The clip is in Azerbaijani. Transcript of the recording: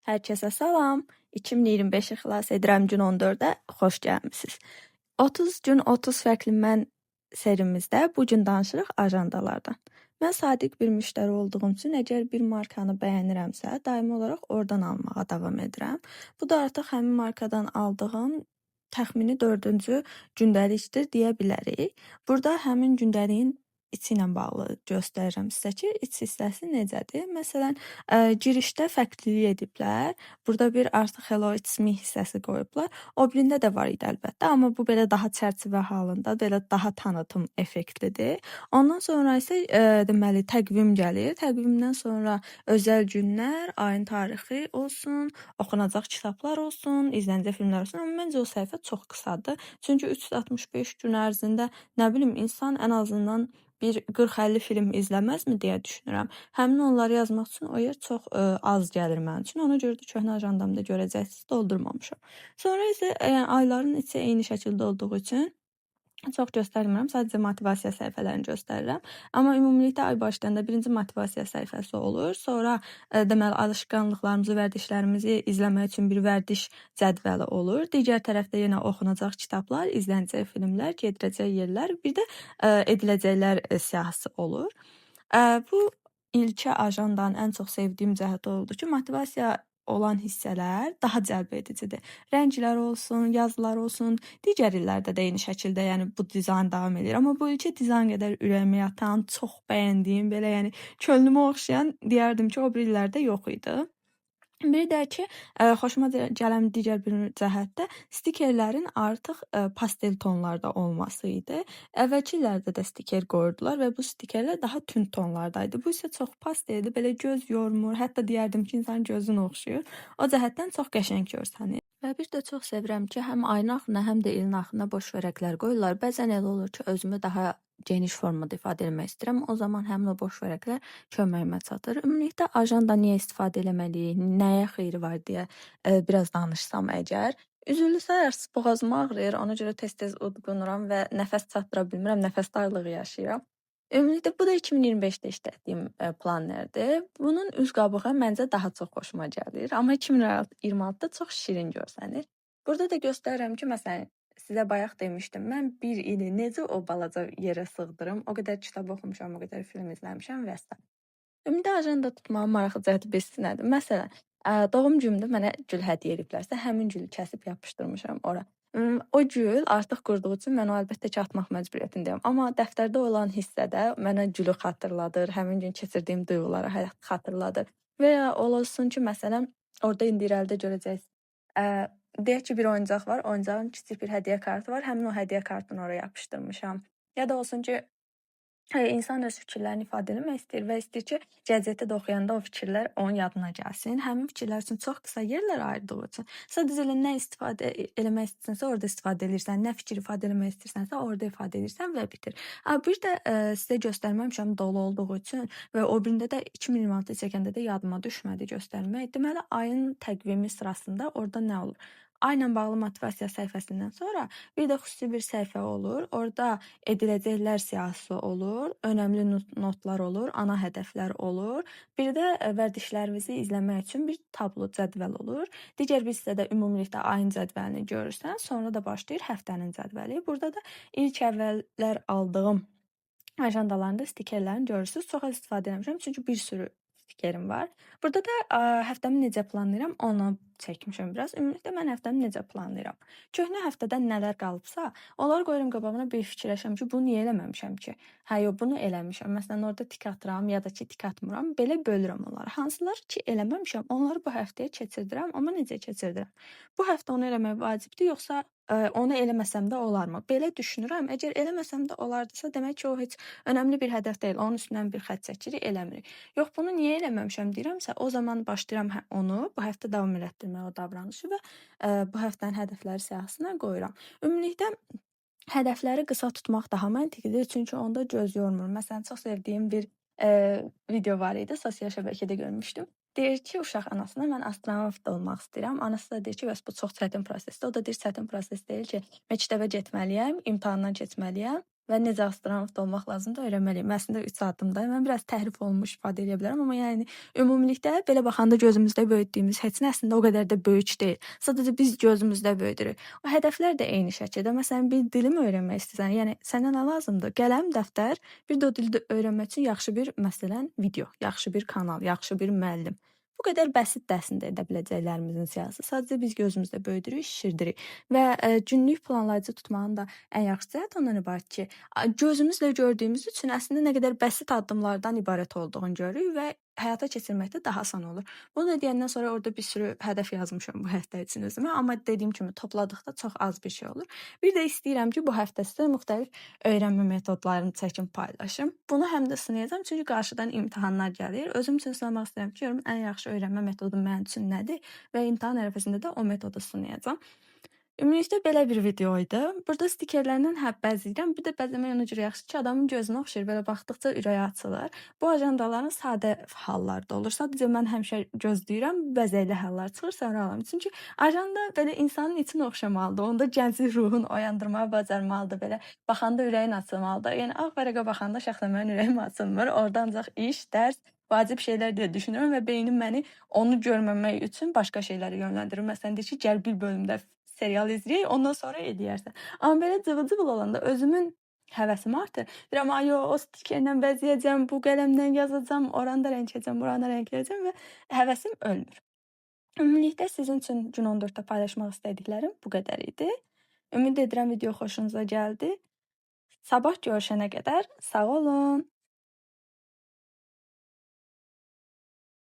Hər kəsə salam. 2025-i xilas edirəm gün 14-də xoş gəlmisiniz. 30 gün 30 fərqli mən serimizdə bu gün danışırıq ajandalardan. Mən sadiq bir müştəri olduğum üçün əgər bir markanı bəyənirəmsə, daimi olaraq oradan almağa davam edirəm. Bu da artıq həmin markadan aldığım təxmini 4-cü gündəlikdir deyə bilərik. Burada həmin gündəliyin içi ilə bağlı göstərirəm sizə ki, iç hissəsi necədir. Məsələn, girişdə fərqlilik ediblər. Burada bir artıq Hello It's Me hissəsi qoyublar. O birində də var idi əlbəttə, amma bu belə daha çərçivə halında, belə daha tanıtım effektlidir. Ondan sonra isə deməli təqvim gəlir. Təqvimdən sonra özəl günlər, ayın tarixi olsun, oxunacaq kitablar olsun, izlənəcək filmlər olsun. Amma məncə o səhifə çox qısadır. Çünki 365 gün ərzində nə bilim insan ən azından bir 40-50 film izləməzmi deyə düşünürəm. Həmin onları yazmaq üçün o yer çox az gəlir mənim üçün. Ona görə də köhnə ajandamda görəcəksiniz, doldurmamışam. Sonra isə ayların içi eyni şəkildə olduğu üçün çox göstərmirəm, sadəcə motivasiya səhifələrini göstərirəm. Amma ümumilikdə ay başlayanda birinci motivasiya səhifəsi olur. Sonra deməli alışqanlıqlarımızı, vərdişlərimizi izləmək üçün bir vərdiş cədvəli olur. Digər tərəfdə yenə oxunacaq kitablar, izlənəcək filmlər, gediləcək yerlər, bir də ediləcəklər siyahısı olur. Bu ilki ajandanın ən çox sevdiyim cəhəti oldu ki, motivasiya olan hissələr daha cəlb edicidir. Rənglər olsun, yazılar olsun, digər illərdə də eyni şəkildə, yəni bu dizayn davam edir. Amma bu ilki dizayn qədər ürəyimə yatan, çox bəyəndiyim, belə yəni könlümə oxşayan deyərdim ki, o bir illərdə yox idi. Bir də ki, xoşuma gələn digər bir cəhət də stikerlərin artıq pastel tonlarda olması idi. Əvvəlki illərdə də stiker qoyurdular və bu stikerlər daha tünd tonlardaydı. Bu isə çox pasteldir, belə göz yormur, hətta deyərdim ki, insanın gözünə oxşuyur. O cəhətdən çox qəşəng görsənir. Və bir də çox sevirəm ki, həm ayın axırına, həm də ilin axırına boş vərəqlər qoyurlar. Bəzən elə olur ki, özümü daha geniş formada ifadə etmək istəyirəm. O zaman həmin o boş vərəqlər köməyimə çatır. Ümumilikdə ajanda niyə istifadə etməliyik, nəyə xeyri var deyə biraz danışsam əgər. Üzrlü sayırsız boğazım ağrıyır, ona görə tez-tez udqunuram və nəfəs çatdıra bilmirəm, nəfəs darlığı yaşayıram. Ümumilikdə bu da 2025-də işlətdiyim plannerdir. Bunun üz qabığı məncə daha çox xoşuma gəlir, amma 2026-da çox şirin görsənir. Burada da göstərirəm ki, məsələn, sizə bayaq demişdim, mən bir ili necə o balaca yerə sığdırım, o qədər kitab oxumuşam, o qədər film izləmişəm və s. Ümumidə ajanda tutmağın maraqlı cəhəti bilirsiz nədir? Məsələn, doğum günümdə mənə gül hədiyyə ediblərsə, həmin gülü kəsib yapışdırmışam ora. O gül artıq quruduğu üçün mən o əlbəttə ki, atmaq məcburiyyətindəyəm. Amma dəftərdə olan hissədə mənə gülü xatırladır, həmin gün keçirdiyim duyğuları xatırladır. Və ya olsun ki, məsələn, orada indi irəlidə görəcəksiniz. Deyək ki, bir oyuncaq var, oyuncağın kiçik bir hədiyyə kartı var, həmin o hədiyyə kartını oraya yapışdırmışam. Ya da olsun ki, insan öz fikirlərini ifadə etmək istəyir və istəyir ki, qəzetdə oxuyanda o fikirlər onun yadına gəlsin. Həmin fikirlər üçün çox qısa yerlər ayırdığı üçün sadəcə nə istifadə eləmək istəyirsənsə orada istifadə edirsən, nə fikir ifadə eləmək istəyirsənsə orada ifadə edirsən və bitir. Bir də sizə göstərməmişəm dolu olduğu üçün və o birində də 2026 çəkəndə də yadıma düşmədi göstərmək. Deməli ayın təqvimi sırasında orada nə olur? Ayla bağlı motivasiya səhifəsindən sonra bir də xüsusi bir səhifə olur. Orada ediləcəklər siyahısı olur, önəmli notlar olur, ana hədəflər olur. Bir də vərdişlərimizi izləmək üçün bir tablo, cədvəl olur. Digər bir hissədə ümumilikdə ayın cədvəlini görürsən, sonra da başlayır həftənin cədvəli. Burada da ilk əvvəllər aldığım ajandalarında stikerlərini görürsüz. Çox az istifadə etmişəm, çünki bir sürü stikerim var. Burada da həftəmi necə planlayıram, onu çəkmişəm biraz. Ümumilikdə mən həftəmi necə planlayıram? Köhnə həftədən nələr qalıbsa, onları qoyuram qabağına, bir fikirləşirəm ki, bunu niyə eləməmişəm ki? Bunu eləmişəm. Məsələn, orada tik atıram ya da ki, tik atmıram. Belə bölürəm onları. Hansıları ki, eləməmişəm, onları bu həftəyə keçirdirəm. Amma necə keçirdirəm? Bu həftə onu eləmək vacibdir, yoxsa onu eləməsəm də olarmı? Belə düşünürəm. Əgər eləməsəm də olardısa, demək ki, o heç önəmli bir hədəf deyil. Onun üstündən bir xətt çəkirik, eləmirik. Yox, bunu niyə eləməmişəm deyirəmsə, o zaman başlayıram onu bu həftə davam elətdirməyə o davranışı və bu həftənin hədəfləri siyahısına qoyuram. Ümumilikdə hədəfləri qısa tutmaq daha məntiqlidir, çünki onda göz yormur. Məsələn, çox sevdiyim bir video var idi, sosial şəbəkədə görmüşdüm. Deyir ki, uşaq anasına mən astronavt olmaq istəyirəm. Anası da deyir ki, bəs bu çox çətin prosesdir. O da deyir, çətin proses deyil ki, məktəbə getməliyəm, imtahandan keçməliyəm. və necə astronavt olmaq lazımdır öyrənməliyəm. Əslində 3 addımda. Mən biraz təhrif olunmuş ifadə edə bilərəm, amma yəni ümumilikdə belə baxanda gözümüzdə böyütdüyümüz heç nə əslində o qədər də böyük deyil. Sadəcə biz gözümüzdə böyüdürük. O hədəflər də eyni şəkildə. Məsələn, bir dili mi öyrənmək istəyirsən? Yəni sənə nə lazımdır? Qələm, dəftər, bir də o dili öyrənmək üçün yaxşı bir məsələn video, yaxşı bir kanal, yaxşı bir müəllim. Bu qədər bəsit əslində edə biləcəklərimizin siyahısı. Sadəcə biz gözümüzdə böyüdürük, şişirdirik və günlük planlayıcı tutmağın da ən yaxşı cəhəti ondan ibarət ki, gözümüzlə gördüyümüz üçün əslində nə qədər bəsit addımlardan ibarət olduğunu görürük və həyata keçirməkdə daha asan olur. Bunu da deyəndən sonra orada bir sürü hədəf yazmışam bu həftə üçün özümə, amma dediyim kimi topladıqda çox az bir şey olur. Bir də istəyirəm ki, bu həftə sizə müxtəlif öyrənmə metodlarını çəkim paylaşım. Bunu həm də sınayacağam, çünki qarşıdan imtahanlar gəlir. Özüm üçün sınamaq istəyirəm ki, görüm ən yaxşı öyrənmə metodu mənim üçün nədir və imtahan ərəfəsində də o metodu sınayacağam. Ümumilikdə belə bir video idi. Burada stikerlərdən bəzəyirəm. Bir də bəzəmək ona görə yaxşı ki, adamın gözünə oxşayır. Belə baxdıqca ürəyi açılır. Bu ajandaların sadə hallarda olur. Sadəcə mən həmişə gözləyirəm, bəzəkli hallar çıxır, sonra alıram. Çünki ajanda belə insanın içinə oxşamalıdır. Onda gənclik ruhunu oyandırmağı bacarmalıdır. Belə baxanda ürəyin açılmalıdır. Yəni ağ vərəqə baxanda şəxsən mənim ürəyim açılmır. Orada ancaq iş, dərs, vacib şeylər deyə düşünürəm və beynim məni onu görməmək üçün başqa şeylərə yönləndirir. Məsələn, deyir ki, gəl bir bölümdə serial izləyək, ondan sonra eləyərsən. Amma belə cıvıl-cıvıl olanda özümün həvəsim artır. Deyirəm, ay yo, o stikerlə bəzəyəcəm, bu qələmlə yazacağam, oranı da rəngləyəcəm, buranı da rəngləyəcəm və həvəsim ölmür. Ümumilikdə sizin üçün gün 14-də paylaşmaq istədiklərim bu qədər idi. Ümid edirəm video xoşunuza gəldi. Sabah görüşənə qədər sağ olun.